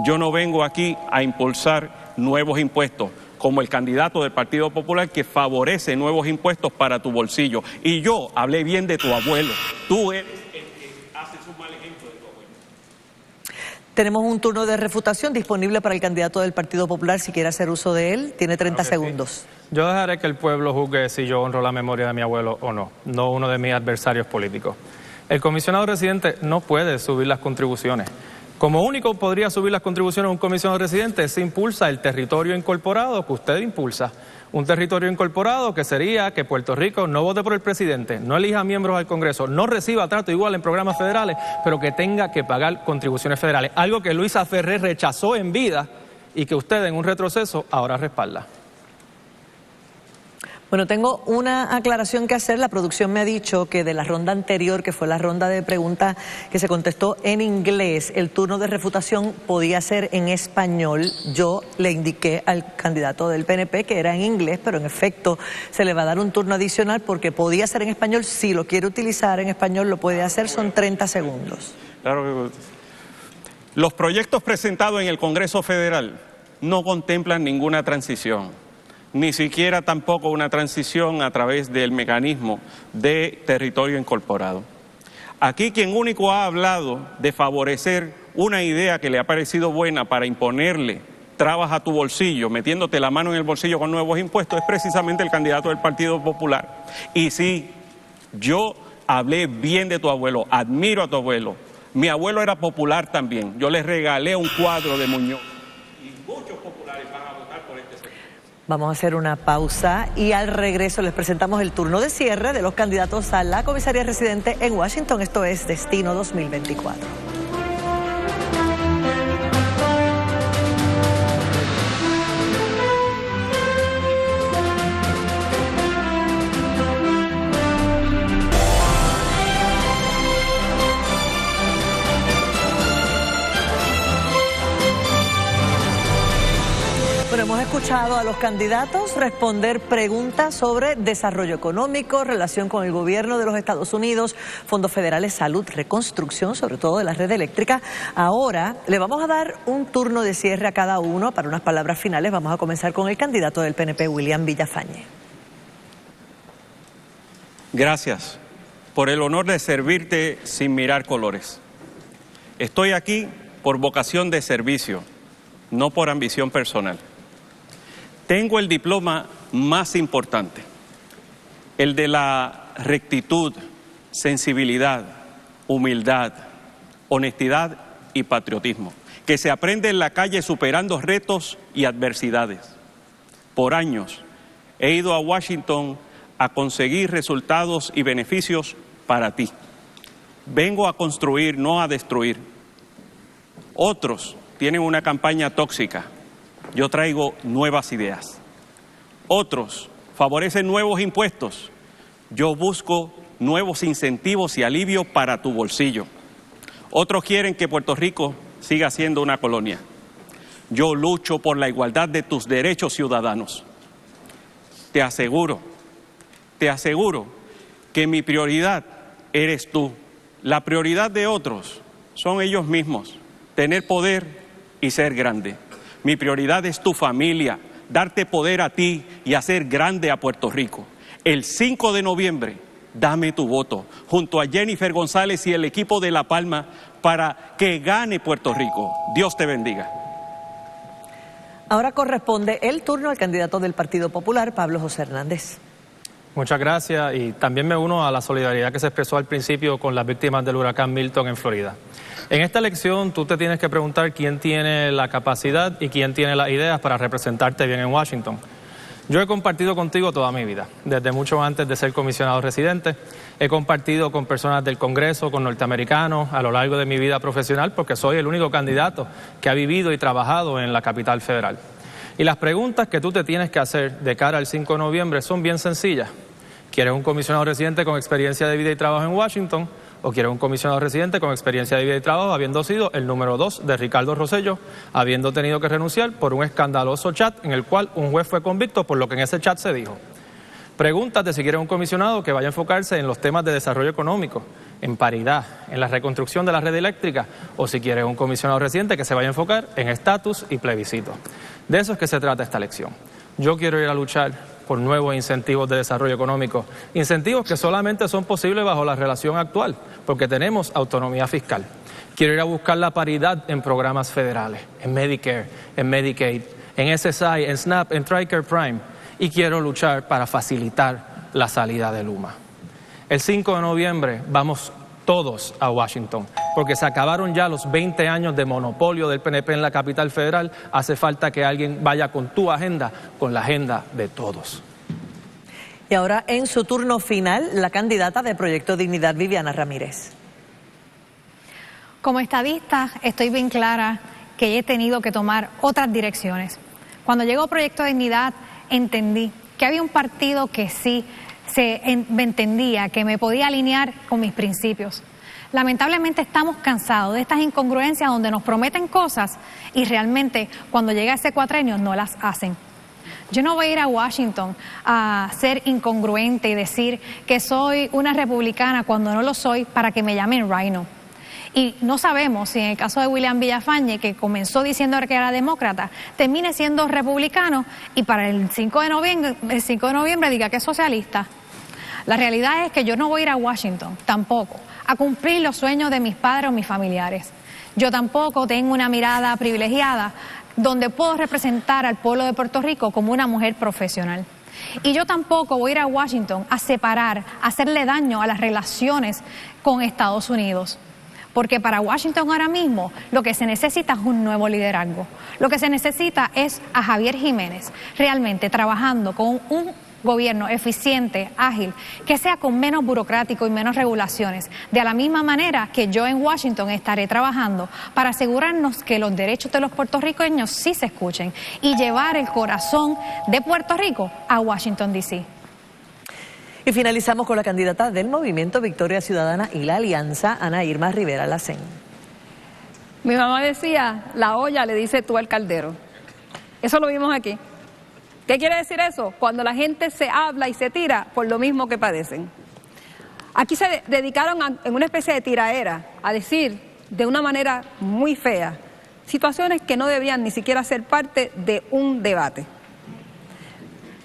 Speaker 4: yo no vengo aquí a impulsar nuevos impuestos, como el candidato del Partido Popular que favorece nuevos impuestos para tu bolsillo. Y yo hablé bien de tu abuelo. Tú eres el que haces un mal ejemplo de tu abuelo.
Speaker 6: Tenemos un turno de refutación disponible para el candidato del Partido Popular, si quiere hacer uso de él. Tiene 30 segundos.
Speaker 3: Sí. Yo dejaré que el pueblo juzgue si yo honro la memoria de mi abuelo o no, no uno de mis adversarios políticos. El comisionado residente no puede subir las contribuciones. Como único podría subir las contribuciones a un comisionado residente, se impulsa el territorio incorporado que usted impulsa. Un territorio incorporado que sería que Puerto Rico no vote por el presidente, no elija miembros al Congreso, no reciba trato igual en programas federales, pero que tenga que pagar contribuciones federales. Algo que Luisa Ferré rechazó en vida y que usted en un retroceso ahora respalda.
Speaker 6: Bueno, tengo una aclaración que hacer. La producción me ha dicho que de la ronda anterior, que fue la ronda de preguntas que se contestó en inglés, el turno de refutación podía ser en español. Yo le indiqué al candidato del PNP que era en inglés, pero en efecto se le va a dar un turno adicional porque podía ser en español. Si lo quiere utilizar en español, lo puede hacer. Son 30 segundos.
Speaker 4: Claro que los proyectos presentados en el Congreso Federal no contemplan ninguna transición, ni siquiera tampoco una transición a través del mecanismo de territorio incorporado. Aquí quien único ha hablado de favorecer una idea que le ha parecido buena para imponerle trabas a tu bolsillo, metiéndote la mano en el bolsillo con nuevos impuestos, es precisamente el candidato del Partido Popular. Y sí, yo hablé bien de tu abuelo, admiro a tu abuelo. Mi abuelo era popular también. Yo le regalé un cuadro de Muñoz. Y muchos populares van a votar por este sector.
Speaker 6: Vamos a hacer una pausa y al regreso les presentamos el turno de cierre de los candidatos a la comisaría residente en Washington. Esto es Destino 2024. Hemos escuchado a los candidatos responder preguntas sobre desarrollo económico, relación con el gobierno de los Estados Unidos, fondos federales, salud, reconstrucción, sobre todo de la red eléctrica. Ahora le vamos a dar un turno de cierre a cada uno para unas palabras finales. Vamos a comenzar con el candidato del PNP, William Villafañe.
Speaker 4: Gracias por el honor de servirte sin mirar colores. Estoy aquí por vocación de servicio, no por ambición personal. Tengo el diploma más importante, el de la rectitud, sensibilidad, humildad, honestidad y patriotismo. que se aprende en la calle superando retos y adversidades. Por años he ido a Washington a conseguir resultados y beneficios para ti. Vengo a construir, no a destruir. Otros tienen una campaña tóxica. Yo traigo nuevas ideas. Otros favorecen nuevos impuestos. Yo busco nuevos incentivos y alivio para tu bolsillo. Otros quieren que Puerto Rico siga siendo una colonia. Yo lucho por la igualdad de tus derechos ciudadanos. Te aseguro que mi prioridad eres tú. La prioridad de otros son ellos mismos, tener poder y ser grande. Mi prioridad es tu familia, darte poder a ti y hacer grande a Puerto Rico. El 5 de noviembre, dame tu voto, junto a Jennifer González y el equipo de La Palma, para que gane Puerto Rico. Dios te bendiga.
Speaker 6: Ahora corresponde el turno al candidato del Partido Popular, Pablo José Hernández.
Speaker 3: Muchas gracias, y también me uno a la solidaridad que se expresó al principio con las víctimas del huracán Milton en Florida. En esta elección tú te tienes que preguntar quién tiene la capacidad y quién tiene las ideas para representarte bien en Washington. Yo he compartido contigo toda mi vida, desde mucho antes de ser comisionado residente. He compartido con personas del Congreso, con norteamericanos, a lo largo de mi vida profesional, porque soy el único candidato que ha vivido y trabajado en la capital federal. Y las preguntas que tú te tienes que hacer de cara al 5 de noviembre son bien sencillas. ¿Quieres un comisionado residente con experiencia de vida y trabajo en Washington? ¿O quieres un comisionado residente con experiencia de vida y trabajo habiendo sido el número 2 de Ricardo Rosselló, habiendo tenido que renunciar por un escandaloso chat en el cual un juez fue convicto por lo que en ese chat se dijo? Pregúntate si quieres un comisionado que vaya a enfocarse en los temas de desarrollo económico, en paridad, en la reconstrucción de la red eléctrica, o si quieres un comisionado residente que se vaya a enfocar en estatus y plebiscito. De eso es que se trata esta elección. Yo quiero ir a luchar por nuevos incentivos de desarrollo económico, incentivos que solamente son posibles bajo la relación actual, porque tenemos autonomía fiscal. Quiero ir a buscar la paridad en programas federales, en Medicare, en Medicaid, en SSI, en SNAP, en TRICARE Prime, y quiero luchar para facilitar la salida de Luma. El 5 de noviembre vamos todos a Washington, porque se acabaron ya los 20 años de monopolio del PNP en la capital federal. Hace falta que alguien vaya con tu agenda, con la agenda de todos.
Speaker 6: Y ahora en su turno final, la candidata de Proyecto Dignidad, Viviana Ramírez.
Speaker 2: Como estadista, estoy bien clara que he tenido que tomar otras direcciones. Cuando llegó Proyecto Dignidad, entendí que había un partido que sí me entendía, que me podía alinear con mis principios. Lamentablemente estamos cansados de estas incongruencias donde nos prometen cosas y realmente cuando llega ese cuatrenio no las hacen. Yo no voy a ir a Washington a ser incongruente y decir que soy una republicana cuando no lo soy para que me llamen Rhino. Y no sabemos si en el caso de William Villafañe, que comenzó diciendo que era demócrata, termine siendo republicano y para el 5 de noviembre diga que es socialista. La realidad es que yo no voy a ir a Washington tampoco a cumplir los sueños de mis padres o mis familiares. Yo tampoco tengo una mirada privilegiada donde puedo representar al pueblo de Puerto Rico como una mujer profesional. Y yo tampoco voy a ir a Washington a separar, a hacerle daño a las relaciones con Estados Unidos. Porque para Washington ahora mismo lo que se necesita es un nuevo liderazgo. Lo que se necesita es a Javier Jiménez realmente trabajando con un gobierno eficiente, ágil, que sea con menos burocrático y menos regulaciones. De la misma manera que yo en Washington estaré trabajando para asegurarnos que los derechos de los puertorriqueños sí se escuchen y llevar el corazón de Puerto Rico a Washington, D.C.
Speaker 6: Y finalizamos con la candidata del Movimiento Victoria Ciudadana y la Alianza, Ana Irma Rivera Lacén.
Speaker 1: Mi mamá decía, la olla le dice tú al caldero. Eso lo vimos aquí. ¿Qué quiere decir eso? Cuando la gente se habla y se tira por lo mismo que padecen. Aquí se dedicaron en una especie de tiraera a decir de una manera muy fea situaciones que no debían ni siquiera ser parte de un debate.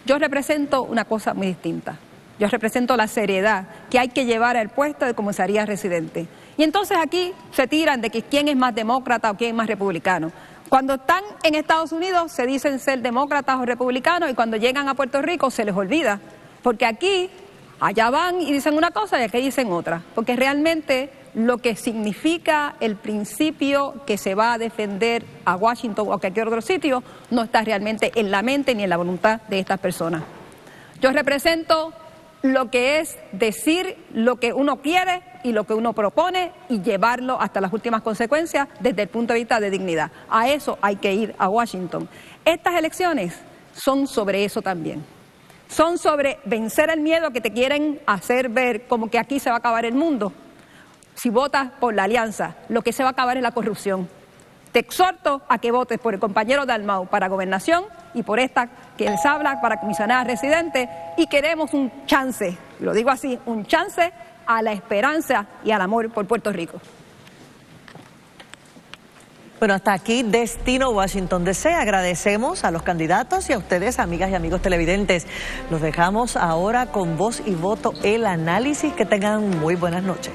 Speaker 1: Yo represento una cosa muy distinta. Yo represento la seriedad que hay que llevar al puesto de comisaría residente. Y entonces aquí se tiran de que quién es más demócrata o quién es más republicano. Cuando están en Estados Unidos se dicen ser demócratas o republicanos y cuando llegan a Puerto Rico se les olvida. Porque aquí, allá van y dicen una cosa y aquí dicen otra. Porque realmente lo que significa el principio que se va a defender a Washington o a cualquier otro sitio no está realmente en la mente ni en la voluntad de estas personas. Yo represento lo que es decir lo que uno quiere y lo que uno propone y llevarlo hasta las últimas consecuencias desde el punto de vista de dignidad. A eso hay que ir a Washington. Estas elecciones son sobre eso también. Son sobre vencer el miedo que te quieren hacer ver como que aquí se va a acabar el mundo. Si votas por la alianza, lo que se va a acabar es la corrupción. Te exhorto a que votes por el compañero Dalmau para gobernación y por esta que les habla para comisionada residente, y queremos un chance, lo digo así, un chance a la esperanza y al amor por Puerto Rico.
Speaker 6: Bueno, hasta aquí Destino Washington DC. Agradecemos a los candidatos y a ustedes, amigas y amigos televidentes. Los dejamos ahora con Voz y Voto, el análisis. Que tengan muy buenas noches.